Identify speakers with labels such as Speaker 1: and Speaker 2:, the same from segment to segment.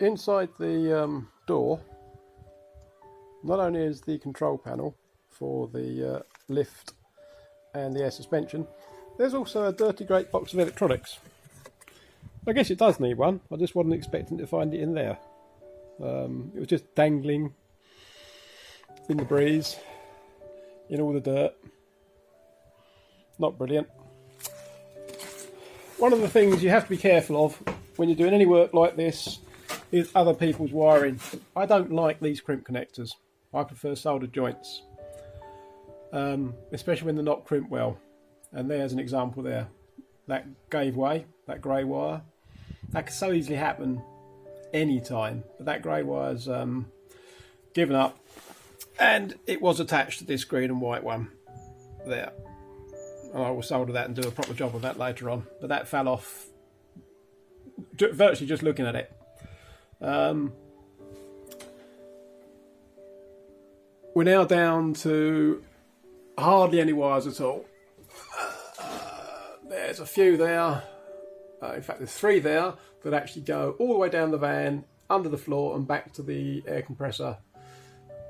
Speaker 1: Inside the door, not only is the control panel for the lift and the air suspension, there's also a dirty great box of electronics. I guess it does need one. I just wasn't expecting to find it in there. It was just dangling in the breeze, in all the dirt. Not brilliant. One of the things you have to be careful of when you're doing any work like this is other people's wiring. I don't like these crimp connectors. I prefer soldered joints, especially when they're not crimped well. And there's an example there. That gave way, that grey wire. That could so easily happen any time, but that grey wire's given up, and it was attached to this green and white one there. And I will solder that and do a proper job of that later on, but that fell off virtually just looking at it. We're now down to hardly any wires at all. There's a few there. In fact, there's 3 there that actually go all the way down the van, under the floor and back to the air compressor.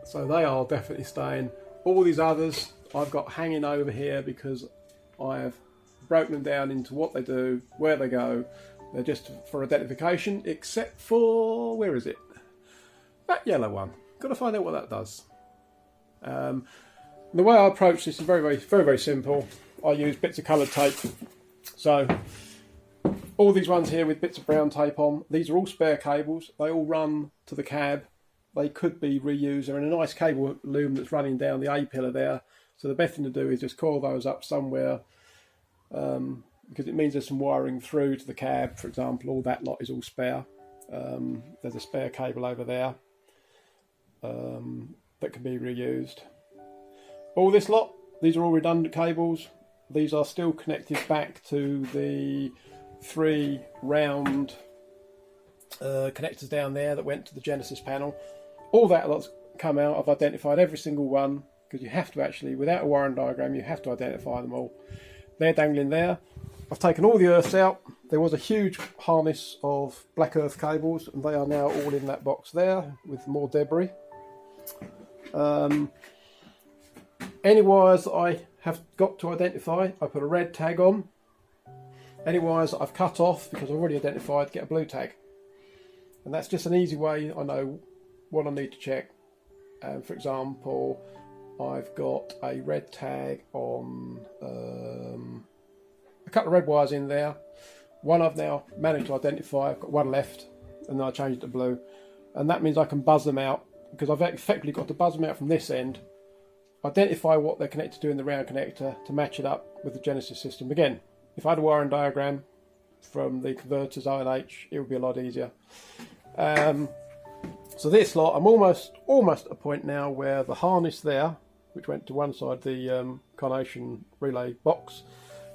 Speaker 1: So they are definitely staying. All these others I've got hanging over here because I've broken them down into what they do, where they go. They're just for identification, except for, where is it? That yellow one. Got to find out what that does. The way I approach this is very simple. I use bits of coloured tape. So all these ones here with bits of brown tape on, these are all spare cables. They all run to the cab. They could be reused. They're in a nice cable loom that's running down the A pillar there. So the best thing to do is just coil those up somewhere, because it means there's some wiring through to the cab, for example. All that lot is all spare. There's a spare cable over there that can be reused. All this lot, these are all redundant cables. These are still connected back to the 3 round connectors down there that went to the Genisys panel. All that lot's come out. I've identified every single one, because you have to actually, without a wiring diagram, you have to identify them all. They're dangling there. I've taken all the earths out. There was a huge harness of black earth cables, and they are now all in that box there with more debris. Any wires that I have got to identify, I put a red tag on. Any wires that I've cut off, because I've already identified, get a blue tag. And that's just an easy way I know what I need to check. For example, I've got a red tag on a couple of red wires in there. One I've now managed to identify. I've got one left, and then I changed it to blue. And that means I can buzz them out, because I've effectively got to buzz them out from this end, identify what they're connected to in the round connector to match it up with the Genisys system. Again, if I had a wiring diagram from the converters O and H, it would be a lot easier. So this lot, I'm almost at a point now where the harness there, which went to one side, the carnation relay box,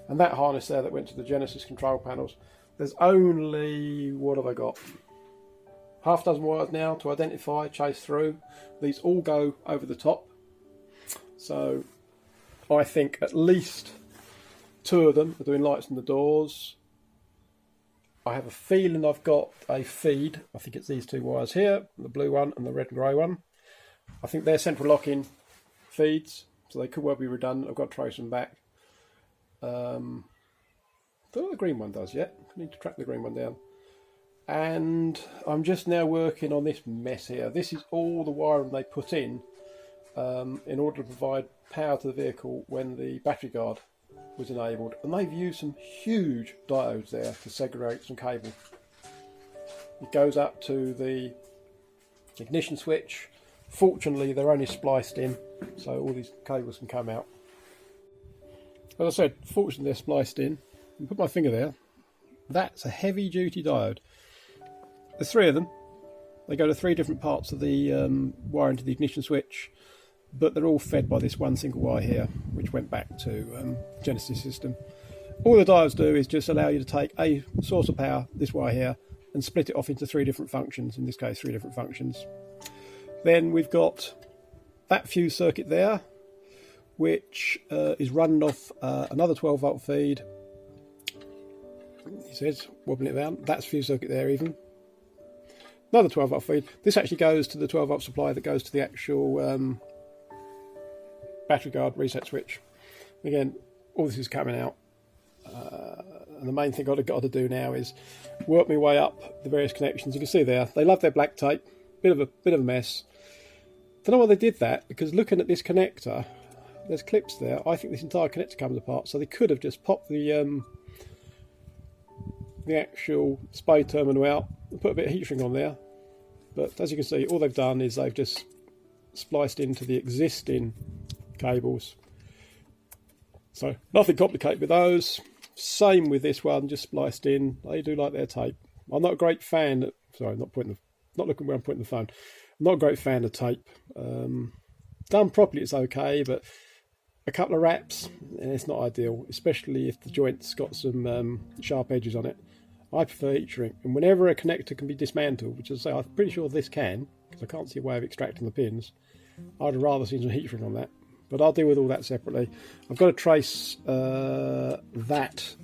Speaker 1: and that harness there that went to the Genisys control panels, there's only, what have I got? Half a dozen wires now to identify, chase through. These all go over the top. So I think at least 2 of them are doing lights in the doors. I have a feeling I've got a feed. I think it's these 2 wires here, the blue one and the red and grey one. I think they're central locking feeds, so they could well be redundant. I've got to trace them back. I don't know what the green one does yet. I need to track the green one down. And I'm just now working on this mess here. This is all the wiring they put in order to provide power to the vehicle when the battery guard was enabled, and they've used some huge diodes there to segregate some cable. It goes up to the ignition switch. Fortunately, they're only spliced in, so all these cables can come out. As I said, fortunately they're spliced in. I put my finger there. That's a heavy duty diode. There's 3 of them. They go to 3 different parts of the wiring to the ignition switch, but they're all fed by this one single wire here, which went back to Genisys system. All the diodes do is just allow you to take a source of power, this wire here, and split it off into 3 different functions, in this case 3 different functions. Then we've got that fuse circuit there, which is running off another 12 volt feed. He says, wobbling it around. That's fuse circuit there even. another 12 volt feed. This actually goes to the 12 volt supply that goes to the actual battery guard reset switch. Again, all this is coming out. And the main thing I've got to do now is work my way up the various connections. You can see there, they love their black tape. Bit of a mess. Don't know why they did that, because looking at this connector, there's clips there. I think this entire connector comes apart, so they could have just popped the actual spade terminal out and put a bit of heat shrink on there. But as you can see, all they've done is they've just spliced into the existing cables. So nothing complicated with those. Same with this one, just spliced in. They do like their tape. I'm not a great fan. Sorry, not looking where I'm putting the phone. I'm not a great fan of tape. Done properly, it's okay, but a couple of wraps, it's not ideal, especially if the joint's got some sharp edges on it. I prefer heat shrink, and whenever a connector can be dismantled, which I say I'm pretty sure this can, because I can't see a way of extracting the pins, I'd rather see some heat shrink on that. But I'll deal with all that separately. I've got to trace that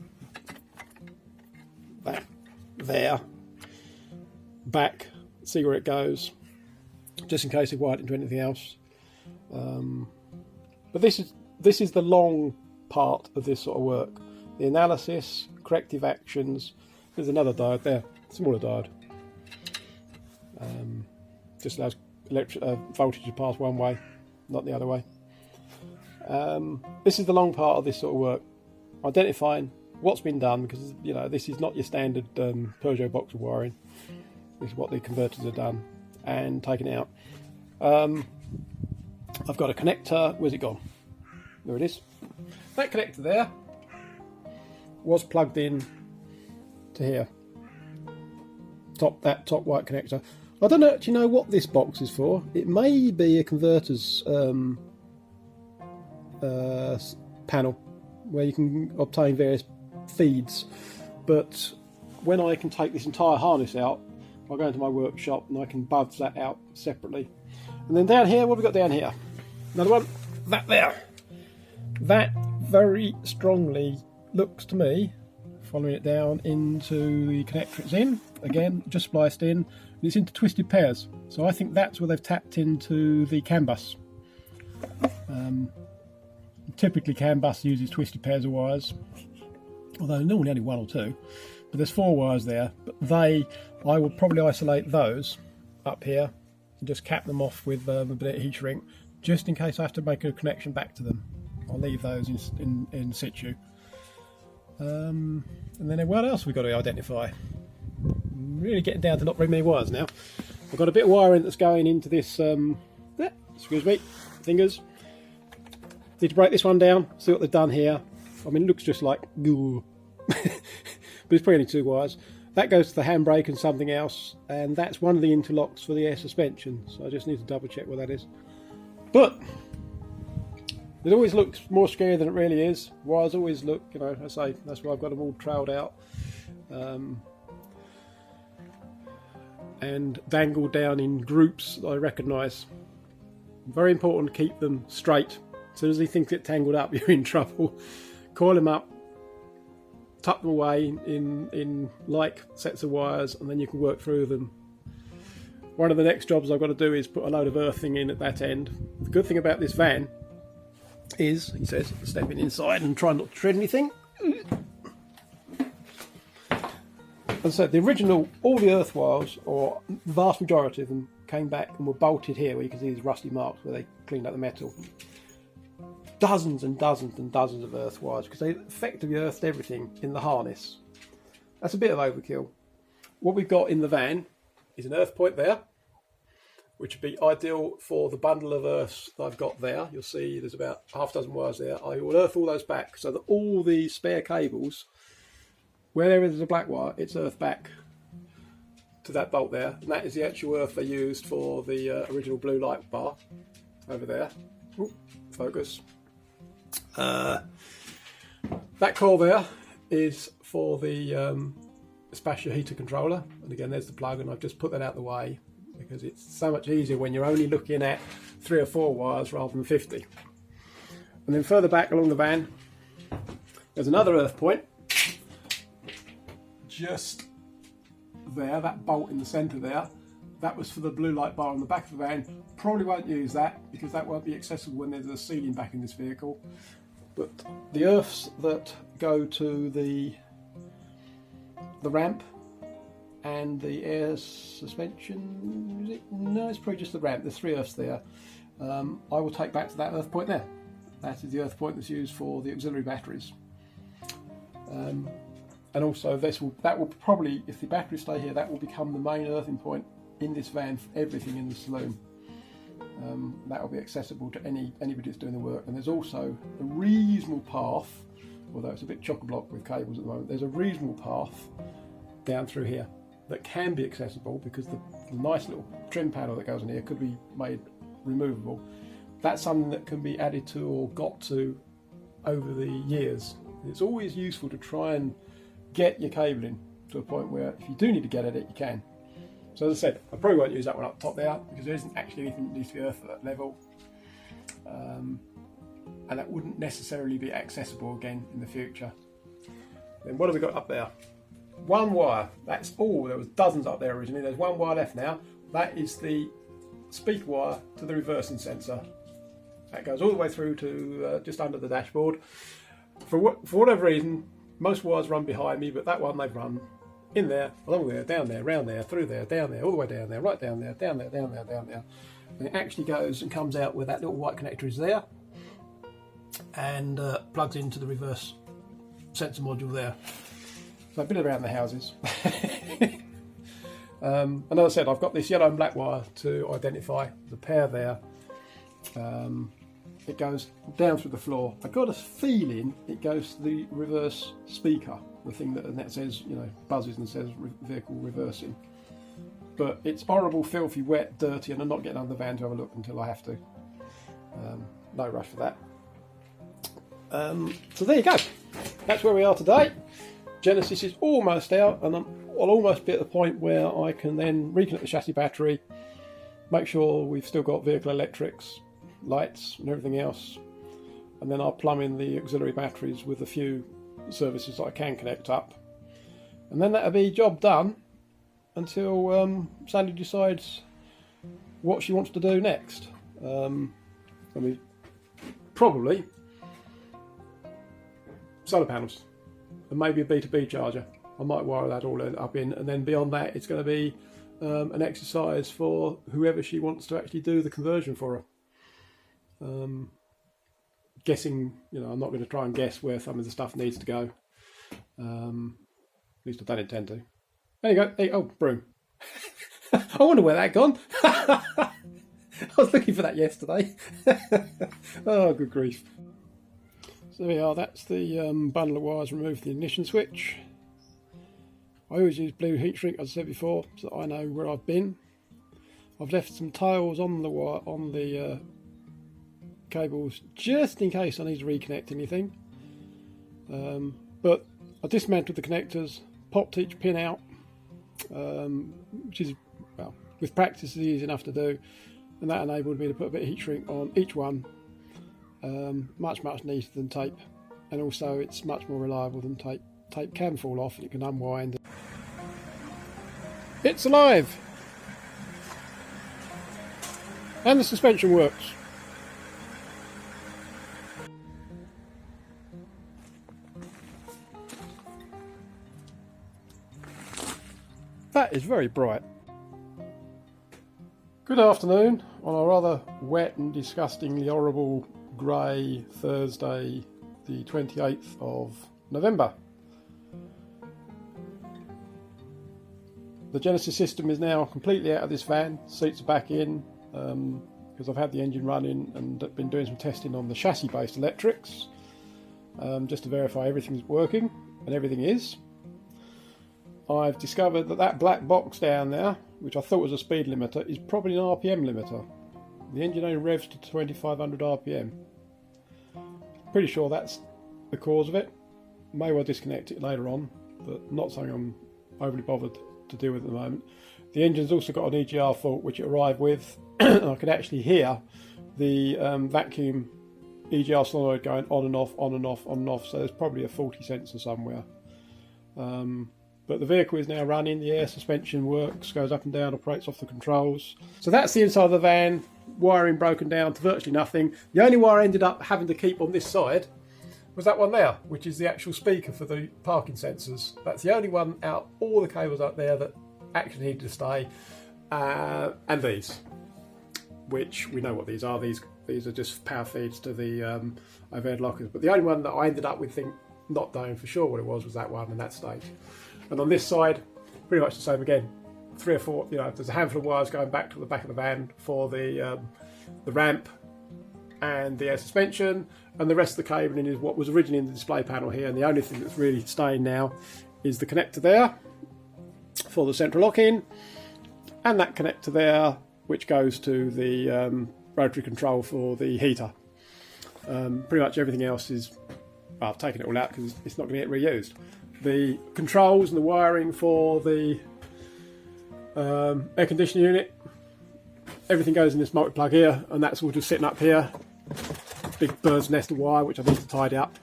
Speaker 1: there back, see where it goes, just in case it wired into anything else. But this is the long part of this sort of work. The analysis, corrective actions. There's another diode there, smaller diode. Just allows voltage to pass one way, not the other way. This is the long part of this sort of work. Identifying what's been done, because you know this is not your standard Peugeot box of wiring. This is what the converters have done, and taking it out. I've got a connector. Where's it gone? There it is. That connector there was plugged in to here. That top white connector. I don't actually know what this box is for. It may be a converter's panel where you can obtain various feeds, but when I can take this entire harness out, I'll go into my workshop and I can budge that out separately. And then down here, what have we got down here? Another one. That there. That very strongly looks to me, following it down into the connector it's in, again just spliced in, and it's into twisted pairs, so I think that's where they've tapped into the CAN bus. Typically CAN bus uses twisted pairs of wires, although normally only one or two, but there's 4 wires there. But I will probably isolate those up here and just cap them off with a bit of heat shrink, just in case I have to make a connection back to them. I'll leave those in situ. And then what else have we got to identify? I'm really getting down to not very many wires now. I've got a bit of wiring that's going into this, excuse me, fingers. Need to break this one down, see what they've done here. I mean, it looks just like goo. But it's probably only 2 wires. That goes to the handbrake and something else, and that's one of the interlocks for the air suspension, so I just need to double check what that is. But it always looks more scary than it really is. Wires always look, you know, I say, that's why I've got them all trailed out and dangled down in groups that I recognise. Very important to keep them straight. As soon as you think it tangled up, you're in trouble. Coil them up, tuck them away in like sets of wires, and then you can work through them. One of the next jobs I've got to do is put a load of earthing in at that end. The good thing about this van is, he says, stepping inside and trying not to tread anything. As I said, the original, all the earth wires, or the vast majority of them, came back and were bolted here, where you can see these rusty marks where they cleaned up the metal. Dozens and dozens and dozens of earth wires, because they effectively earthed everything in the harness. That's a bit of overkill. What we've got in the van is an earth point there, which would be ideal for the bundle of earths that I've got there. You'll see there's about half a dozen wires there. I will earth all those back so that all the spare cables, where there is a black wire, it's earthed back to that bolt there. And that is the actual earth they used for the original blue light bar over there. Ooh, focus. That coil there is for the spacer heater controller, and again there's the plug, and I've just put that out the way because it's so much easier when you're only looking at 3 or 4 wires rather than 50. And then further back along the van there's another earth point just there, that bolt in the centre there. that was for the blue light bar on the back of the van. Probably won't use that because that won't be accessible when there's a ceiling back in this vehicle. But the earths that go to the ramp and the air suspension, is it? No, it's probably just the ramp. There's 3 earths there. I will take back to that earth point there. That is the earth point that's used for the auxiliary batteries. And also that will probably, if the batteries stay here, that will become the main earthing point in this van for everything in the saloon. That will be accessible to anybody that's doing the work. And there's also a reasonable path, although it's a bit chock-a-block with cables at the moment, there's a reasonable path down through here that can be accessible because the nice little trim panel that goes in here could be made removable. That's something that can be added to or got to over the years. It's always useful to try and get your cabling to a point where if you do need to get at it, you can. So as I said, I probably won't use that one up top there because there isn't actually anything that needs to be earthed at that level. And that wouldn't necessarily be accessible again in the future. Then what have we got up there? 1 wire, that's all. There was dozens up there originally. There's 1 wire left now. That is the speaker wire to the reversing sensor. That goes all the way through to just under the dashboard. For whatever reason, most wires run behind me, but that one they've run in there, along there, down there, round there, through there, down there, all the way down there, right down there, down there, down there, down there. And it actually goes and comes out where that little white connector is there and plugs into the reverse sensor module there. So I've been around the houses. And as I said, I've got this yellow and black wire to identify the pair there. It goes down through the floor. I got a feeling it goes to the reverse speaker, the thing that says, you know, buzzes and says vehicle reversing. But it's horrible, filthy, wet, dirty, and I'm not getting under the van to have a look until I have to. No rush for that. So there you go. That's where we are today. Genisys is almost out, and I'll almost be at the point where I can then reconnect the chassis battery, make sure we've still got vehicle electrics, lights and everything else, and then I'll plumb in the auxiliary batteries with a few services that I can connect up, and then that'll be job done until Sally decides what she wants to do next. I mean, probably solar panels and maybe a B2B charger. I might wire that all up in, and then beyond that it's going to be an exercise for whoever she wants to actually do the conversion for her. Guessing, you know, I'm not going to try and guess where some of the stuff needs to go. At least I don't intend to. There you go. Hey, oh, broom. I wonder where that gone. I was looking for that yesterday. Oh, good grief. So there we are. That's the bundle of wires removed from the ignition switch. I always use blue heat shrink, as I said before, so that I know where I've been. I've left some tails on the wire, on the cables, just in case I need to reconnect anything. But I dismantled the connectors, popped each pin out, which is, well, with practice is easy enough to do, and that enabled me to put a bit of heat shrink on each one. Much neater than tape, and also it's much more reliable than tape. Tape can fall off and it can unwind. It's alive! And the suspension works. That is very bright. Good afternoon on a rather wet and disgustingly horrible grey Thursday, the 28th of November. The Genisys system is now completely out of this van. Seats are back in because I've had the engine running and been doing some testing on the chassis based electrics just to verify everything's working, and everything is. I've discovered that that black box down there, which I thought was a speed limiter, is probably an RPM limiter. The engine only revs to 2500 RPM. Pretty sure that's the cause of it. May well disconnect it later on, but not something I'm overly bothered to deal with at the moment. The engine's also got an EGR fault which it arrived with. I could actually hear the vacuum EGR solenoid going on and off, on and off, on and off, so there's probably a faulty sensor somewhere. But the vehicle is now running, the air suspension works, goes up and down, operates off the controls. So that's the inside of the van, wiring broken down to virtually nothing. The only wire I ended up having to keep on this side was that one there, which is the actual speaker for the parking sensors. That's the only one out all the cables up there that actually needed to stay. And these, which we know what these are. These are just power feeds to the overhead lockers. But the only one that I ended up with not knowing for sure what it was that one and that stage. And on this side, pretty much the same again. 3 or 4, there's a handful of wires going back to the back of the van for the ramp and the air suspension, and the rest of the cabling is what was originally in the display panel here, and the only thing that's really staying now is the connector there for the central lock-in, and that connector there which goes to the rotary control for the heater. Pretty much everything else is, well, I've taken it all out because it's not going to get reused. The controls and the wiring for the air conditioning unit, everything goes in this multi-plug here, and that's all just sitting up here. Big bird's nest of wire which I need to tidy up.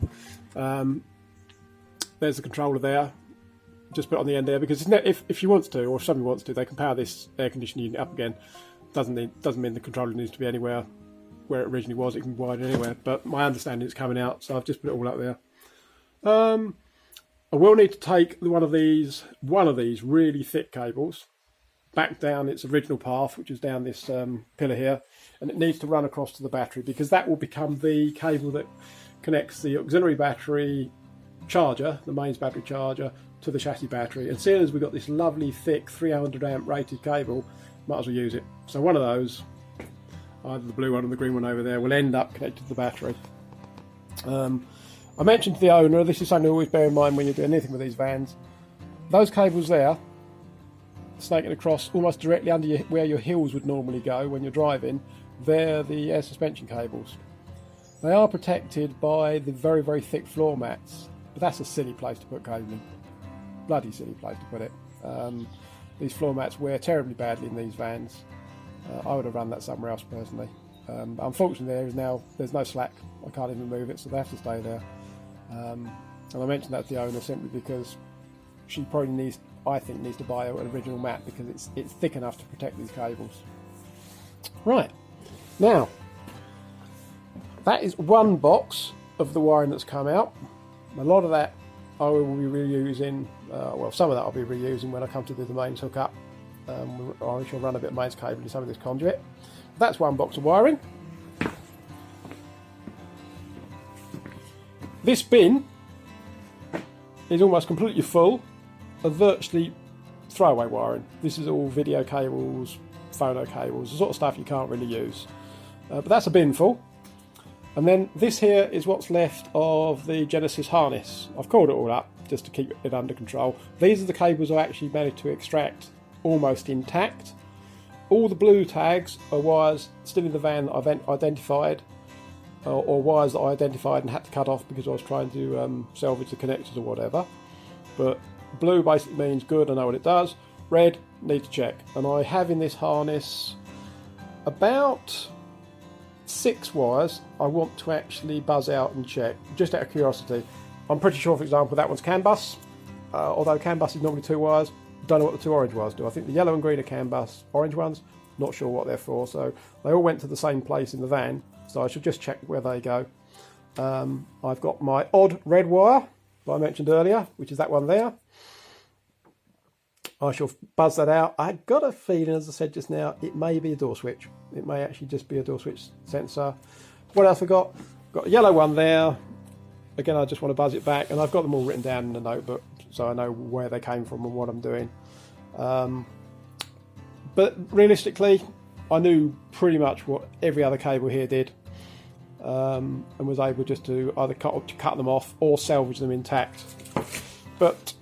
Speaker 1: There's the controller there, just put it on the end there, because if she wants to, or if somebody wants to, they can power this air conditioning unit up again. Doesn't mean the controller needs to be anywhere where it originally was. It can be wired anywhere, but my understanding is it's coming out, so I've just put it all up there. I will need to take one of these really thick cables back down its original path, which is down this pillar here, and it needs to run across to the battery, because that will become the cable that connects the auxiliary battery charger, the mains battery charger, to the chassis battery. And seeing as we've got this lovely thick 300 amp rated cable, might as well use it. So one of those, either the blue one or the green one over there, will end up connected to the battery. I mentioned to the owner, this is something to always bear in mind when you're doing anything with these vans. Those cables there, snaking across almost directly under where your heels would normally go when you're driving, they're the air suspension cables. They are protected by the very, very thick floor mats, but that's a silly place to put cabling. Bloody silly place to put it. These floor mats wear terribly badly in these vans. I would have run that somewhere else personally. Unfortunately, there's no slack. I can't even move it, so they have to stay there. And I mentioned that to the owner simply because she probably needs to buy an original mat, because it's thick enough to protect these cables. Right, now that is one box of the wiring that's come out. A lot of that I will be reusing, well, some of that I'll be reusing when I come to do the mains hookup. I shall run a bit of mains cable to some of this conduit. That's one box of wiring. This bin is almost completely full of virtually throwaway wiring. This is all video cables, phono cables, the sort of stuff you can't really use. But that's a bin full. And then this here is what's left of the Genisys harness. I've called it all up just to keep it under control. These are the cables I actually managed to extract almost intact. All the blue tags are wires still in the van that I've identified, or wires that I identified and had to cut off because I was trying to salvage the connectors or whatever. But blue basically means good, I know what it does. Red, need to check. And I have in this harness about 6 wires I want to actually buzz out and check, just out of curiosity. I'm pretty sure, for example, that one's CAN bus, although CAN bus is normally 2 wires. Don't know what the 2 orange wires do. I think the yellow and green are CAN bus, orange ones, not sure what they're for. So they all went to the same place in the van, so I should just check where they go. I've got my odd red wire that I mentioned earlier, which is that one there. I shall buzz that out. I got a feeling, as I said just now, it may be a door switch. It may actually just be a door switch sensor. What else I got? Got a yellow one there. Again, I just want to buzz it back, and I've got them all written down in the notebook, so I know where they came from and what I'm doing. But realistically, I knew pretty much what every other cable here did, and was able just to either cut them off or salvage them intact. But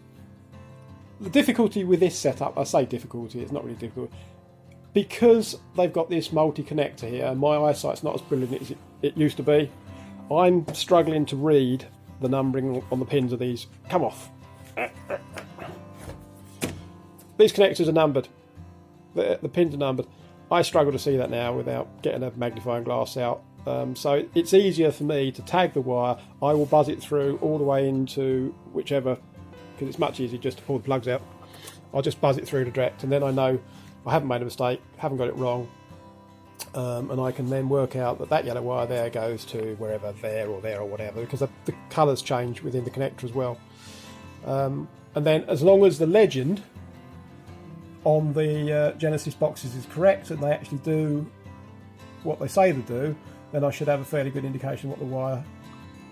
Speaker 1: the difficulty with this setup, I say difficulty, it's not really difficult, because they've got this multi-connector here, and my eyesight's not as brilliant as it used to be. I'm struggling to read the numbering on the pins of these. Come off. These connectors are numbered. The pins are numbered. I struggle to see that now without getting a magnifying glass out. So it's easier for me to tag the wire. I will buzz it through all the way into whichever because it's much easier just to pull the plugs out. I'll just buzz it through to direct, and then I know I haven't made a mistake, haven't got it wrong, and I can then work out that that yellow wire there goes to wherever, there or whatever, because the colours change within the connector as well. And then as long as the legend on the Genisys boxes is correct and they actually do what they say they do, then I should have a fairly good indication what the wire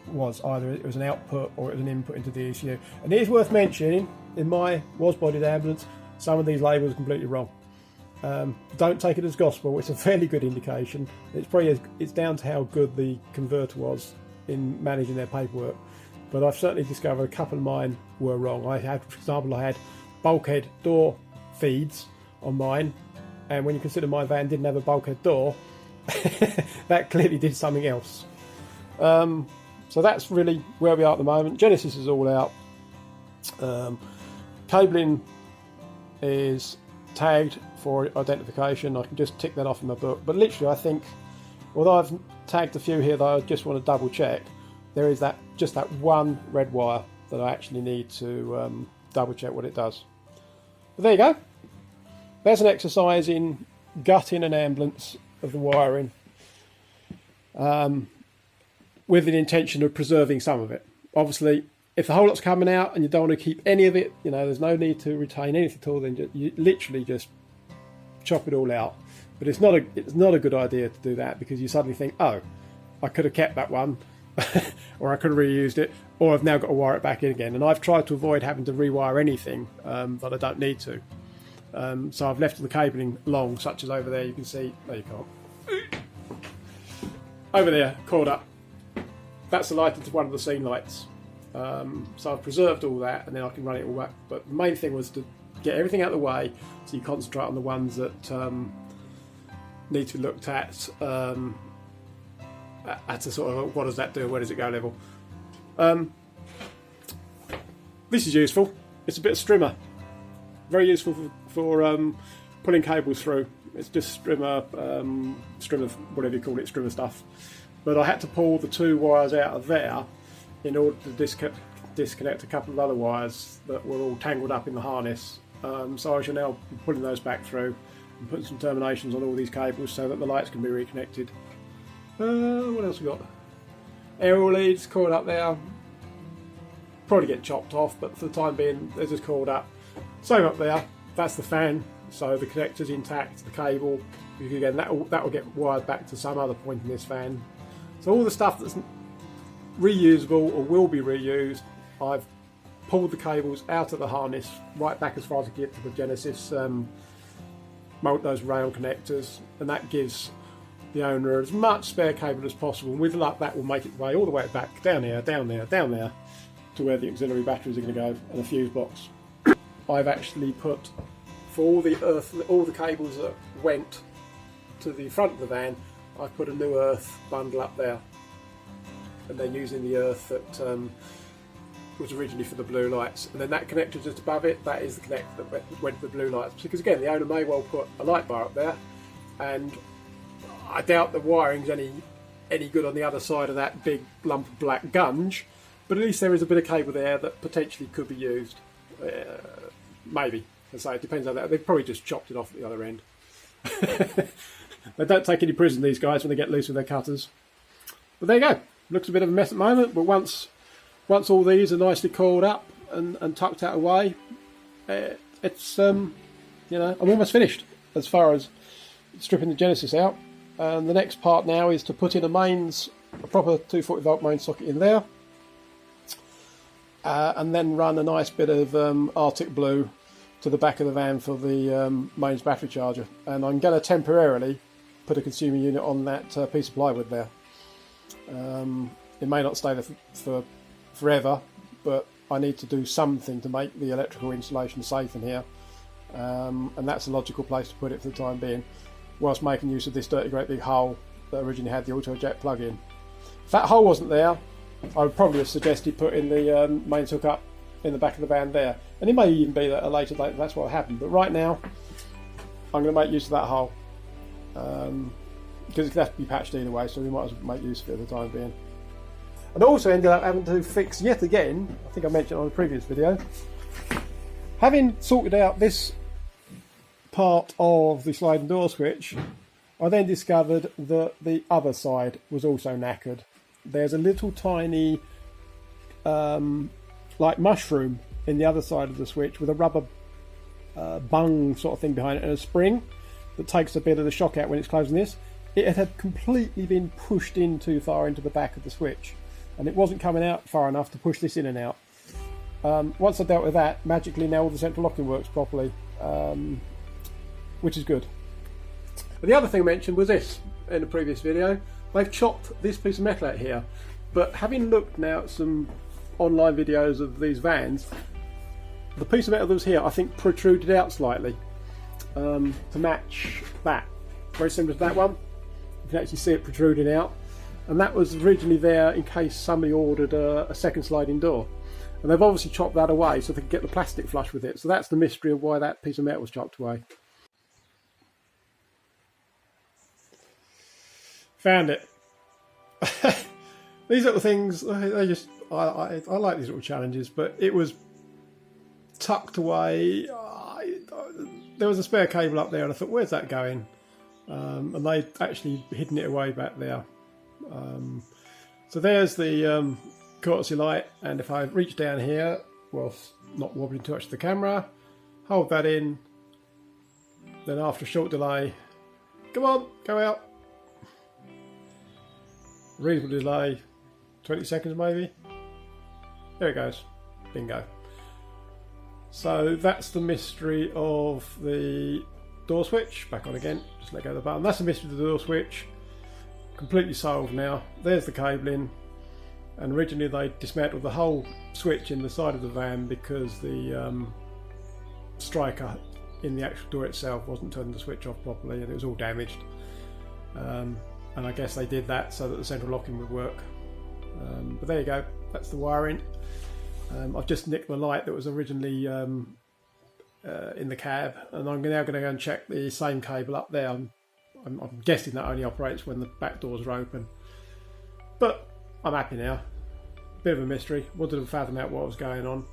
Speaker 1: was. Either it was an output or it was an input into the ECU. And it is worth mentioning, in my was-bodied ambulance, some of these labels are completely wrong. Don't take it as gospel. It's a fairly good indication. It's down to how good the converter was in managing their paperwork. But I've certainly discovered a couple of mine were wrong. I had, for example, I had bulkhead door feeds on mine, and when you consider my van didn't have a bulkhead door, that clearly did something else. So that's really where we are at the moment. Genisys is all out. Cabling is tagged for identification. I can just tick that off in my book. But literally, I think, although I've tagged a few here that I just want to double check, there is just that one red wire that I actually need to double check what it does. But there you go. There's an exercise in gutting an ambulance of the wiring, with the intention of preserving some of it. Obviously, if the whole lot's coming out and you don't want to keep any of it, there's no need to retain anything at all. Then you literally just chop it all out. But it's not a good idea to do that, because you suddenly think, oh, I could have kept that one, or I could have reused it, or I've now got to wire it back in again. And I've tried to avoid having to rewire anything that I don't need to. So I've left the cabling long, such as over there. You can see, there you can't. Over there, coiled up. That's the light into one of the scene lights. So I've preserved all that, and then I can run it all back. But the main thing was to get everything out of the way, so you concentrate on the ones that need to be looked at a sort of, what does that do, where does it go level. This is useful. It's a bit of strimmer. Very useful for pulling cables through. It's just strimmer, whatever you call it, strimmer stuff. But I had to pull the two wires out of there in order to disconnect a couple of other wires that were all tangled up in the harness. So I shall now be pulling those back through and putting some terminations on all these cables so that the lights can be reconnected. What else we got? Aerial leads coiled up there. Probably get chopped off, but for the time being they're just coiled up. Same up there. That's the fan. So the connector's intact. The cable, again, that will get wired back to some other point in this fan. So all the stuff that's reusable or will be reused, I've pulled the cables out of the harness right back as far as I get to the Genisys, those rail connectors, and that gives the owner as much spare cable as possible. And with luck, that will make its way all the way back down there, down there, down there, to where the auxiliary batteries are going to go, and a fuse box. I've actually put, for all the cables that went to the front of the van, I've put a new earth bundle up there, and they're using the earth that was originally for the blue lights, and then that connector just above it, that is the connector that went to the blue lights, because again the owner may well put a light bar up there, and I doubt the wiring's any good on the other side of that big lump of black gunge, but at least there is a bit of cable there that potentially could be used. Maybe, as I say, it depends on that. They've probably just chopped it off at the other end. They don't take any prison, these guys, when they get loose with their cutters. But there you go. Looks a bit of a mess at the moment, but once all these are nicely coiled up and tucked out away, it's I'm almost finished as far as stripping the Genisys out. And the next part now is to put in a proper 240 volt main socket in there, and then run a nice bit of Arctic blue to the back of the van for the mains battery charger. And I'm going to temporarily put a consumer unit on that piece of plywood there. It may not stay there for forever, but I need to do something to make the electrical installation safe in here, and that's a logical place to put it for the time being, whilst making use of this dirty great big hole that originally had the auto eject plug in. If that hole wasn't there, I would probably have suggested putting the mains hook up in the back of the van there, and it may even be that at a later date that's what happened, but right now I'm going to make use of that hole, because it can have to be patched either way, so we might as well make use of it for the time being. And also ended up having to fix yet again, I think I mentioned on a previous video, Having sorted out this part of the sliding door switch, I then discovered that the other side was also knackered. There's a little tiny like mushroom in the other side of the switch with a rubber bung sort of thing behind it and a spring that takes a bit of the shock out when it's closing this. It had completely been pushed in too far into the back of the switch, and it wasn't coming out far enough to push this in and out. Once I dealt with that, magically now all the central locking works properly, which is good. But the other thing I mentioned was this in the previous video. They've chopped this piece of metal out here, but having looked now at some online videos of these vans, the piece of metal that was here I think protruded out slightly to match that. Very similar to that one. You can actually see it protruding out, and that was originally there in case somebody ordered a second sliding door, and they've obviously chopped that away so they can get the plastic flush with it. So that's the mystery of why that piece of metal was chopped away. Found it. These little things, they just I like these little challenges, but it was tucked away. There was a spare cable up there and I thought, where's that going? And they actually hidden it away back there. So there's the courtesy light, and if I reach down here whilst not wobbling too much to the camera, hold that in, then after a short delay, come on, go out. Reasonable delay, 20 seconds maybe. There it goes, bingo. So that's the mystery of the door switch. Back on again, just let go of the button. That's the mystery of the door switch. Completely solved now. There's the cabling, and originally they dismantled the whole switch in the side of the van because the striker in the actual door itself wasn't turning the switch off properly and it was all damaged. And I guess they did that so that the central locking would work. But there you go, that's the wiring. I've just nicked the light that was originally in the cab, and I'm now going to go and check the same cable up there. I'm guessing that only operates when the back doors are open. But I'm happy now. Bit of a mystery. Wanted to fathom out what was going on.